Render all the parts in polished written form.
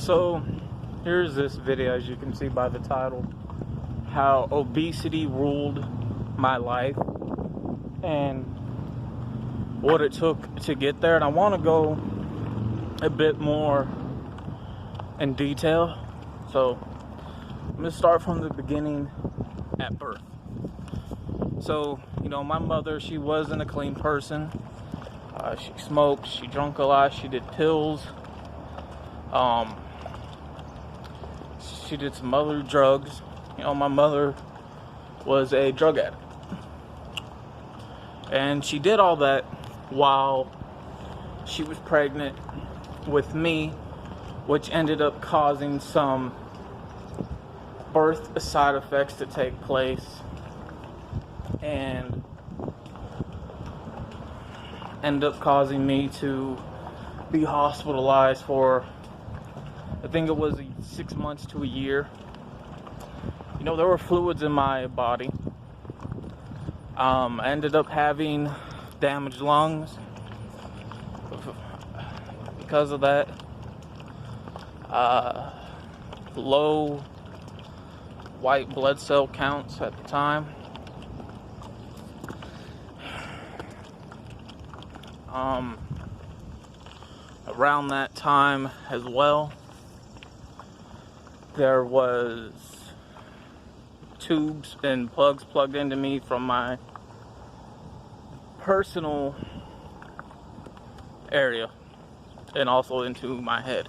So here's this video, as you can see by the title, how obesity ruled my life and what it took to get there. And I want to go a bit more in detail. So I'm going to start from the beginning at birth. So, my mother, she wasn't a clean person. She smoked, she drank a lot, she did pills. She did some other drugs. My mother was a drug addict. And she did all that while she was pregnant with me, which ended up causing some birth side effects to take place. And ended up causing me to be hospitalized for, I think it was 6 months to a year. There were fluids in my body. I ended up having damaged lungs because of that. Low white blood cell counts at the time. Around that time as well, there was tubes and plugs plugged into me from my personal area and also into my head.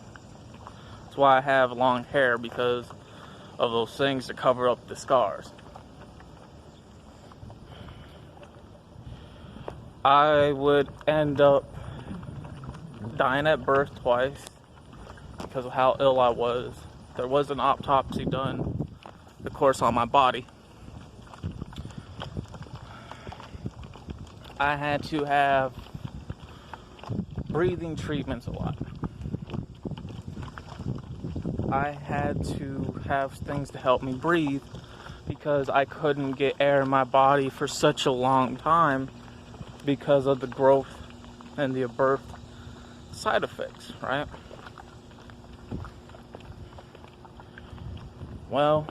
That's why I have long hair, because of those things to cover up the scars. I would end up dying at birth twice because of how ill I was. There was an autopsy done, of course, on my body. I had to have breathing treatments a lot. I had to have things to help me breathe because I couldn't get air in my body for such a long time because of the growth and the birth side effects, right? Well,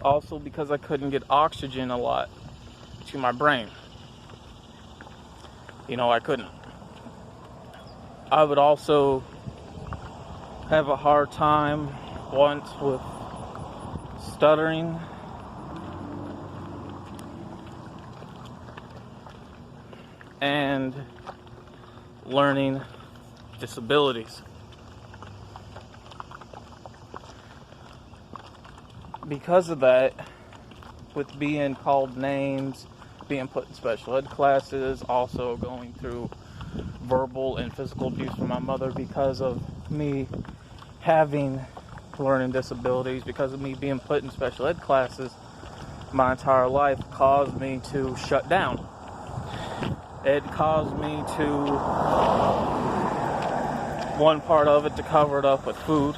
also because I couldn't get oxygen a lot to my brain. I couldn't. I would also have a hard time once with stuttering. And learning disabilities. Because of that, with being called names, being put in special ed classes, also going through verbal and physical abuse from my mother because of me having learning disabilities, because of me being put in special ed classes my entire life, caused me to shut down. It caused me to, one part of it, to cover it up with food.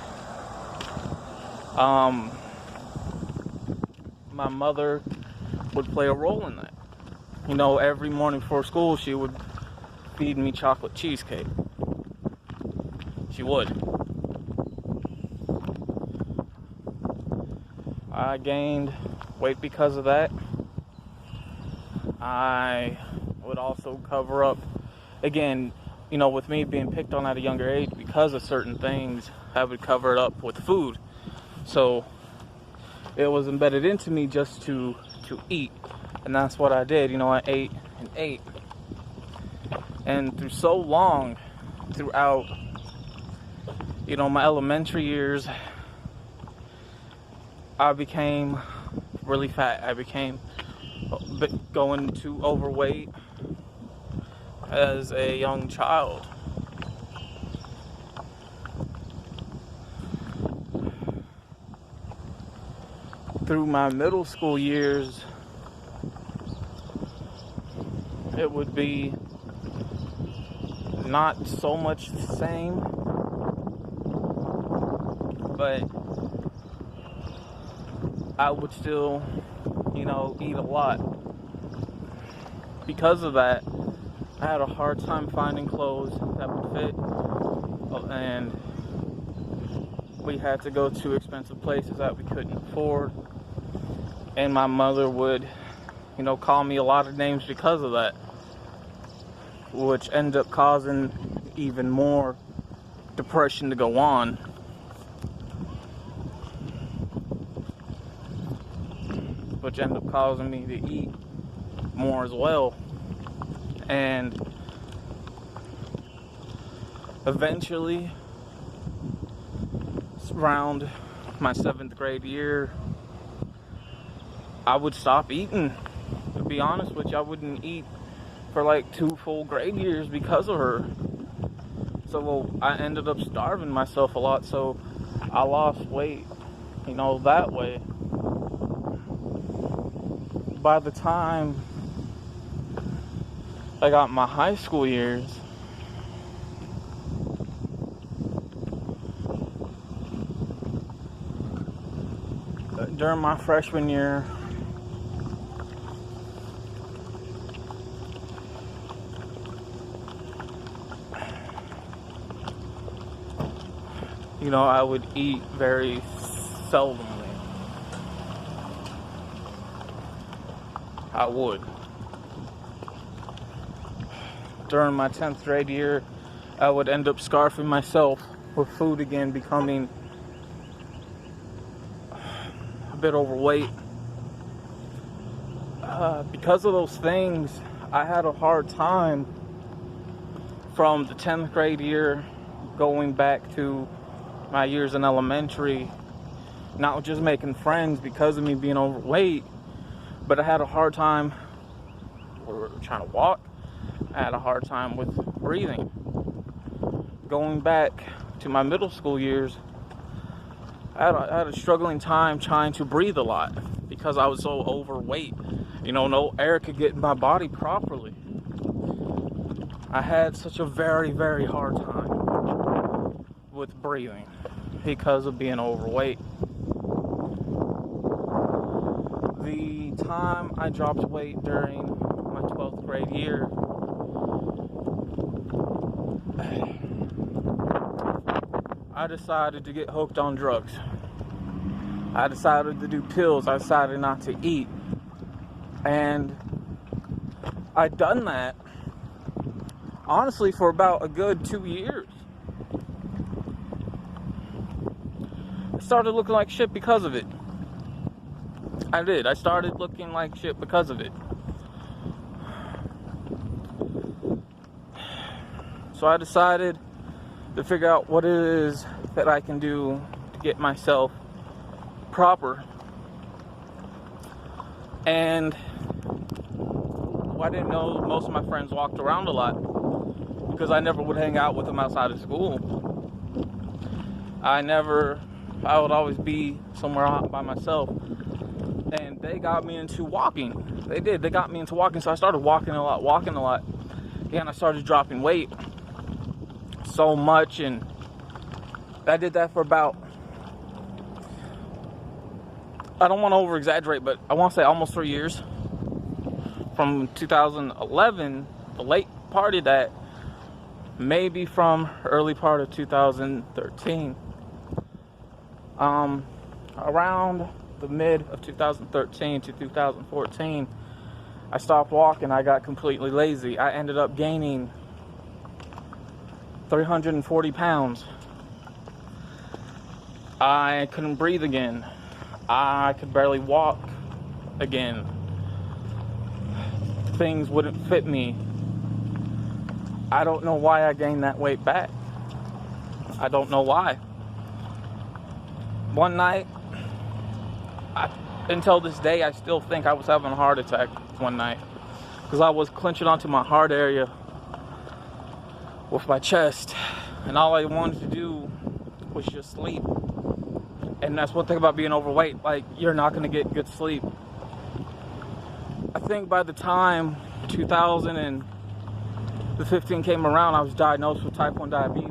My mother would play a role in that. Every morning before school, she would feed me chocolate cheesecake. She would. I gained weight because of that. I would also cover up, again, with me being picked on at a younger age because of certain things, I would cover it up with food. So it was embedded into me just to eat, and that's what I did. I ate and ate, and through so long, throughout my elementary years, I became really fat. I became going to overweight as a young child. Through my middle school years, it would be not so much the same, but I would still, eat a lot. Because of that, I had a hard time finding clothes that would fit. and we had to go to expensive places that we couldn't afford. And my mother would, call me a lot of names because of that, which ended up causing even more depression to go on. Which ended up causing me to eat more as well. And eventually, around my 7th grade year, I would stop eating. To be honest with you, I wouldn't eat for like 2 full grade years because of her. So I ended up starving myself a lot, so I lost weight, that way. By the time I got my high school years, during my freshman year, I would eat very seldomly. I would. During my 10th grade year, I would end up scarfing myself with food again, becoming a bit overweight. Because of those things, I had a hard time from the 10th grade year going back to my years in elementary, not just making friends because of me being overweight, but I had a hard time trying to walk. I had a hard time with breathing. Going back to my middle school years, I had a struggling time trying to breathe a lot because I was so overweight. No air could get in my body properly. I had such a very, very hard time with breathing because of being overweight. The time I dropped weight during my 12th grade year, I decided to get hooked on drugs. I decided to do pills. I decided not to eat. And I'd done that, honestly, for about a good 2 years. I started looking like shit because of it. I did. I started looking like shit because of it. So I decided to figure out what it is that I can do to get myself proper. And I didn't know most of my friends walked around a lot because I never would hang out with them outside of school. I would always be somewhere out by myself. And they got me into walking. They got me into walking, so I started walking a lot. And I started dropping weight so much, and I did that for about, I don't want to over exaggerate, but I want to say almost 3 years. From 2011, the late part of that, maybe from early part of 2013. Around the mid of 2013 to 2014, I stopped walking. I got completely lazy. I ended up gaining 340 pounds. I couldn't breathe again. I could barely walk again. Things wouldn't fit me. I don't know why I gained that weight back. I don't know why. One night, until this day, I still think I was having a heart attack one night because I was clenching onto my heart area with my chest, and all I wanted to do was just sleep. And that's one thing about being overweight, like, you're not going to get good sleep. I think by the time 2015 came around, I was diagnosed with type 1 diabetes.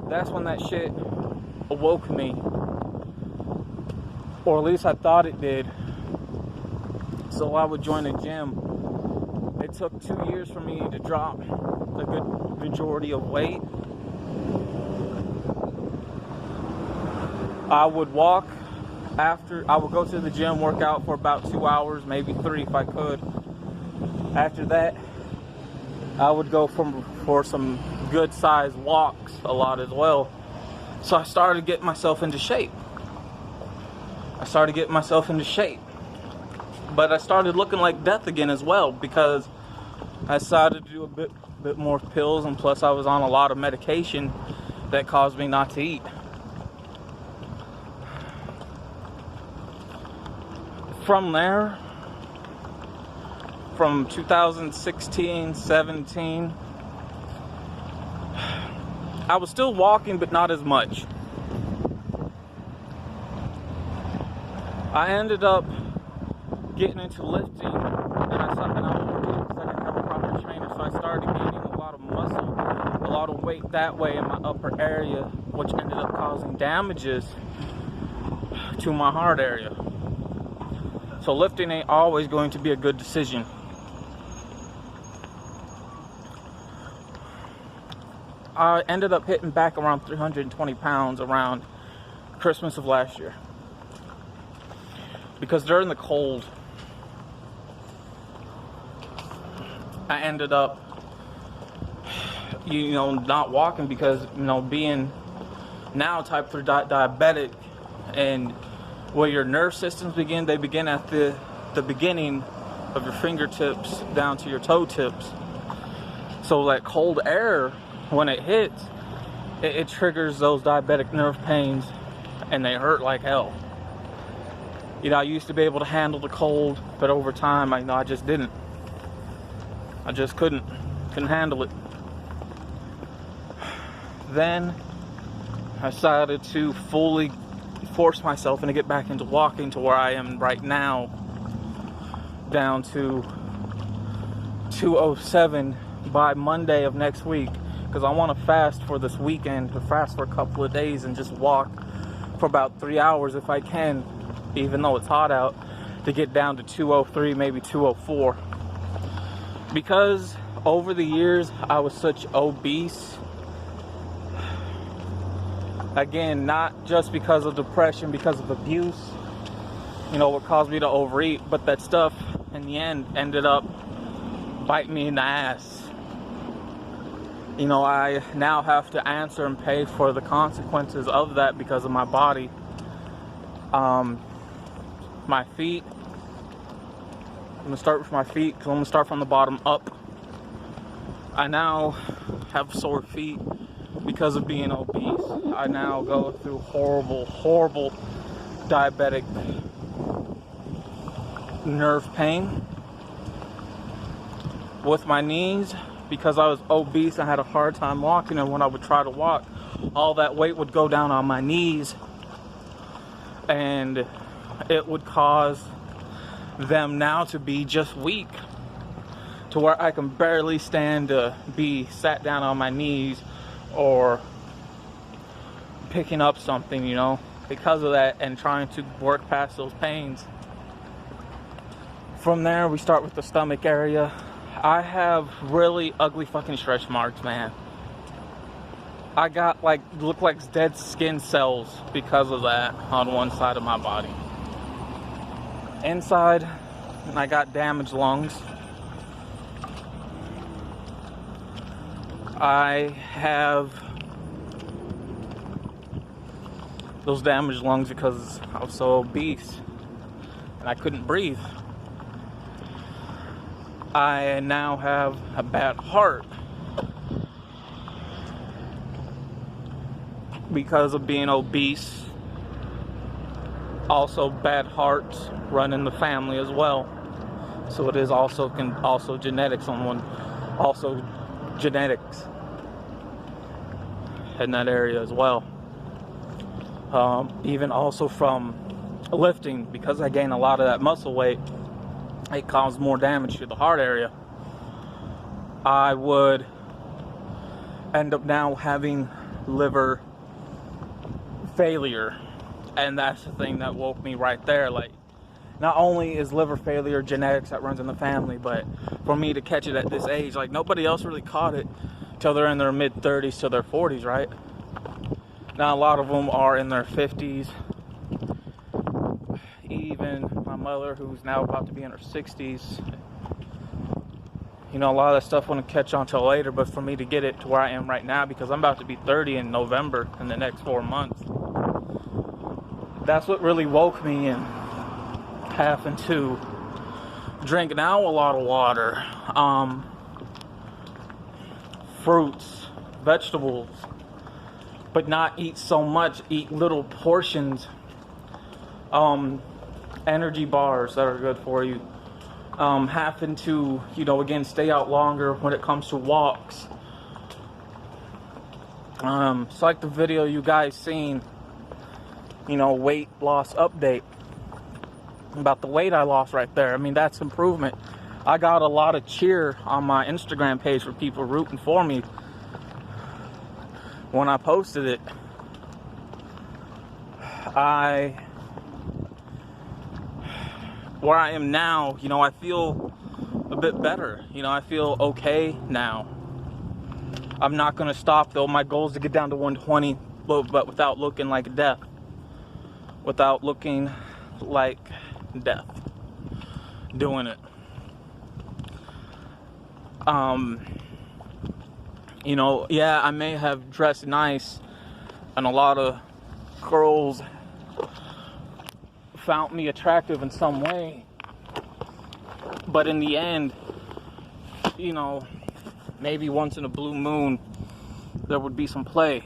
That's when that shit awoke me, or at least I thought it did. So I would join a gym. It took 2 years for me to drop a good majority of weight, I would walk after. I would go to the gym, work out for about 2 hours, maybe 3 if I could. After that, I would go for some good sized walks a lot as well. So I started getting myself into shape. But I started looking like death again as well, because I decided to do a bit more pills, and plus I was on a lot of medication that caused me not to eat. From there, from 2016, 17, I was still walking, but not as much. I ended up getting into lifting, and I was working because I didn't have a proper trainer, so I started gaining a lot of muscle, a lot of weight that way in my upper area, which ended up causing damages to my heart area. So lifting ain't always going to be a good decision. I ended up hitting back around 320 pounds around Christmas of last year. Because during the cold, I ended up, not walking because, being now type 3 diabetic, and where your nerve systems begin, they begin at the beginning of your fingertips down to your toe tips. So that cold air, when it hits, it triggers those diabetic nerve pains, and they hurt like hell. I used to be able to handle the cold, but over time, I just didn't. I just couldn't handle it. Then I decided to fully force myself and to get back into walking to where I am right now, down to 207 by Monday of next week, because I want to fast for this weekend, to fast for a couple of days and just walk for about 3 hours if I can, even though it's hot out, to get down to 203, maybe 204. Because over the years I was such obese, again, not just because of depression, because of abuse, what caused me to overeat, but that stuff in the end ended up biting me in the ass. I now have to answer and pay for the consequences of that because of my body. My feet, I'm going to start with my feet because I'm going to start from the bottom up. I now have sore feet because of being obese. I now go through horrible diabetic nerve pain. With my knees, because I was obese, I had a hard time walking, and when I would try to walk, all that weight would go down on my knees, and it would cause them now to be just weak, to where I can barely stand to be sat down on my knees or picking up something, because of that, and trying to work past those pains. From there, we start with the stomach area. I have really ugly fucking stretch marks, man. I got look like dead skin cells because of that on one side of my body. Inside, I got damaged lungs. I have those damaged lungs because I was so obese and I couldn't breathe. I now have a bad heart because of being obese. Also, bad hearts run in the family as well. So it is also genetics on one, also genetics in that area as well. Even also from lifting, because I gained a lot of that muscle weight, it caused more damage to the heart area. I would end up now having liver failure, and that's the thing that woke me right there. Not only is liver failure genetics that runs in the family, but for me to catch it at this age, nobody else really caught it till they're in their mid-30s to their 40s, right? Now, a lot of them are in their 50s. Even my mother, who's now about to be in her 60s, you know, a lot of that stuff wouldn't catch on till later, but for me to get it to where I am right now, because I'm about to be 30 in November in the next 4 months, that's what really woke me in, having to drink now a lot of water, fruits, vegetables, but not eat so much, eat little portions, energy bars that are good for you, having to, you know, again, stay out longer when it comes to walks. It's like the video you guys seen, you know, weight loss update, about the weight I lost right there. I mean, that's improvement. I got a lot of cheer on my Instagram page for people rooting for me when I posted it. Where I am now, you know, I feel a bit better. You know, I feel okay now. I'm not going to stop, though. My goal is to get down to 120, but without looking like death. Without looking like death. Doing it. You know, yeah, I may have dressed nice, and a lot of girls found me attractive in some way, but in the end, you know, maybe once in a blue moon there would be some play,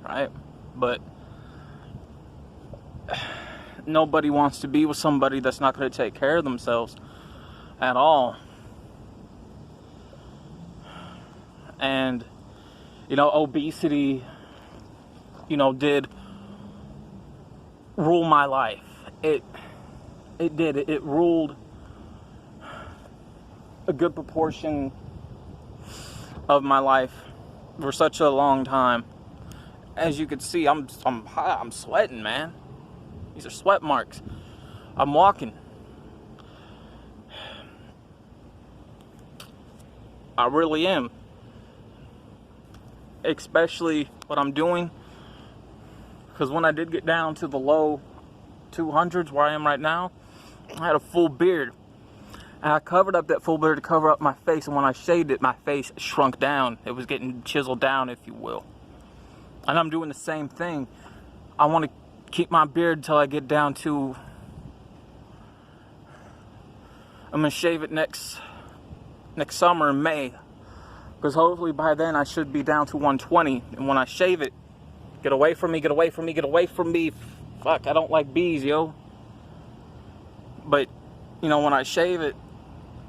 right? But nobody wants to be with somebody that's not going to take care of themselves at all. And, you know, obesity, you know, did rule my life. It did. It ruled a good proportion of my life for such a long time. As you can see, I'm hot. I'm sweating, man. These are sweat marks. I'm walking. I really am. Especially what I'm doing, because when I did get down to the low 200s where I am right now, I had a full beard, and I covered up that full beard to cover up my face, and when I shaved it, my face shrunk down. It was getting chiseled down, if you will. And I'm doing the same thing. I want to keep my beard until I get down to, I'm gonna shave it next summer in May, because hopefully by then I should be down to 120. And when I shave it, get away from me, get away from me, get away from me. Fuck, I don't like bees, yo. But, you know, when I shave it,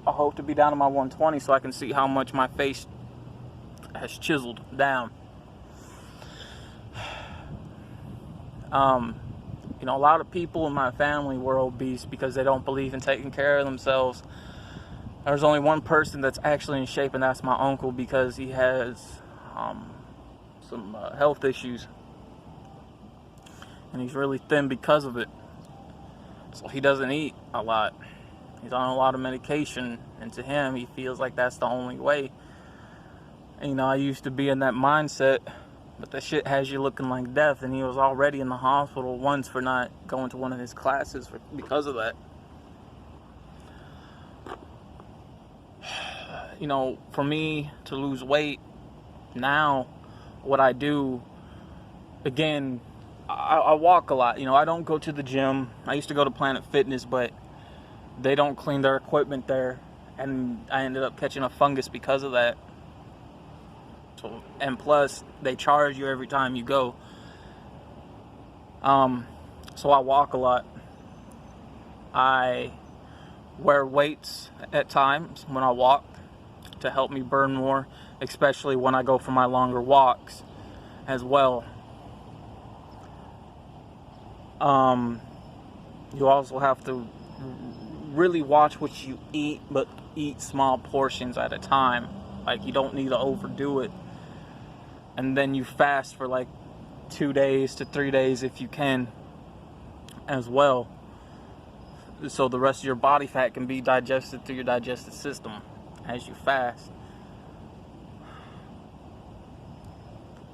I hope to be down to my 120 so I can see how much my face has chiseled down. You know, a lot of people in my family were obese because they don't believe in taking care of themselves. There's only one person that's actually in shape, and that's my uncle, because he has some health issues. And he's really thin because of it. So he doesn't eat a lot. He's on a lot of medication, and to him, he feels like that's the only way. And, you know, I used to be in that mindset, but that shit has you looking like death, and he was already in the hospital once for not going to one of his classes because of that. You know, for me to lose weight now, what I do, again, I walk a lot. You know, I don't go to the gym. I used to go to Planet Fitness, but they don't clean their equipment there, and I ended up catching a fungus because of that. So, and plus, they charge you every time you go. So I walk a lot. I wear weights at times when I walk to help me burn more, especially when I go for my longer walks as well. You also have to really watch what you eat, but eat small portions at a time. Like, you don't need to overdo it. And then you fast for like 2 days to 3 days if you can as well, so the rest of your body fat can be digested through your digestive system as you fast.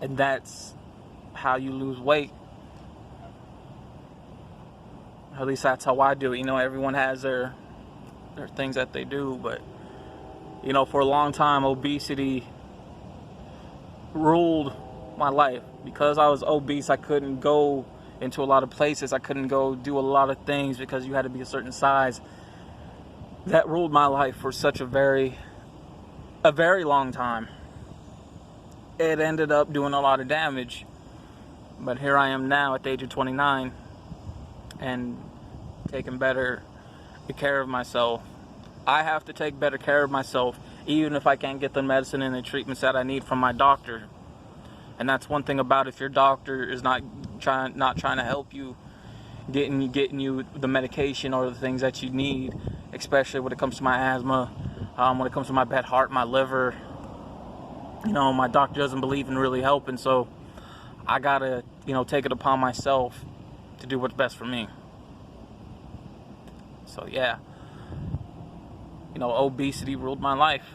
And that's how you lose weight. At least that's how I do it. You know, everyone has their things that they do, but you know, for a long time, obesity ruled my life. Because I was obese, I couldn't go into a lot of places. I couldn't go do a lot of things because you had to be a certain size. That ruled my life for such a very long time. It ended up doing a lot of damage. But here I am now at the age of 29 and taking better care of myself. I have to take better care of myself, even if I can't get the medicine and the treatments that I need from my doctor. And that's one thing about if your doctor is not trying to help you, getting you the medication or the things that you need, especially when it comes to my asthma, when it comes to my bad heart, my liver. You know, my doctor doesn't believe in really helping, so I gotta, you know, take it upon myself to do what's best for me. So yeah, you know, obesity ruled my life.